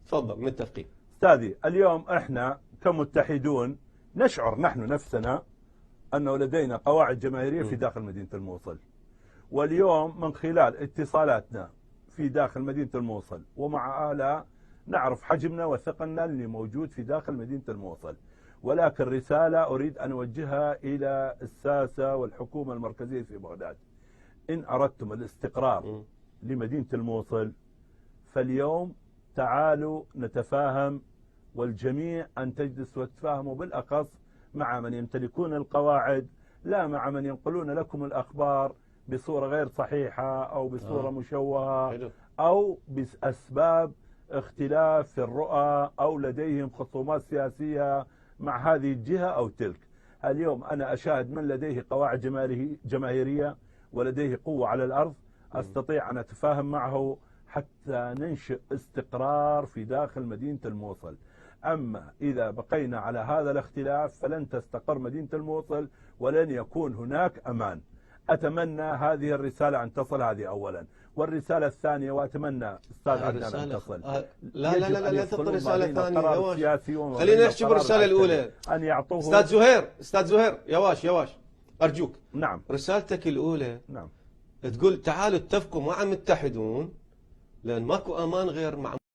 تفضل متفقين. أستاذي، اليوم إحنا كمتحدون نشعر نحن نفسنا أنه لدينا قواعد جماهيرية في داخل مدينة الموصل، واليوم من خلال اتصالاتنا في داخل مدينة الموصل ومع آلاء نعرف حجمنا وثقلنا اللي موجود في داخل مدينة الموصل. ولكن رسالة أريد أن أوجهها إلى الساسة والحكومة المركزية في بغداد: إن أردتم الاستقرار لمدينة الموصل فاليوم تعالوا نتفاهم، والجميع أن تجلس وتتفاهموا، بالأخص مع من يمتلكون القواعد، لا مع من ينقلون لكم الأخبار بصورة غير صحيحة أو بصورة مشوهة أو بأسباب اختلاف في الرؤى أو لديهم خصومات سياسية مع هذه الجهة أو تلك. اليوم أنا أشاهد من لديه قواعد جماهيرية ولديه قوة على الأرض، أستطيع أن أتفاهم معه حتى ننشئ استقرار في داخل مدينة الموصل. أما إذا بقينا على هذا الاختلاف فلن تستقر مدينة الموصل ولن يكون هناك أمان. أتمنى هذه الرسالة أن تصل، هذه أولا. والرسالة الثانية، وأتمنى أستاذ عدنان أن تصل. لا تفضل رسالة ثانية. خلينا نحكي بالرسالة الأولى. أن يعطوه أستاذ زهير يواش أرجوك. نعم. رسالتك الأولى نعم. تقول تعالوا اتفقوا مع متحدون، لأن ماكو أمان غير مع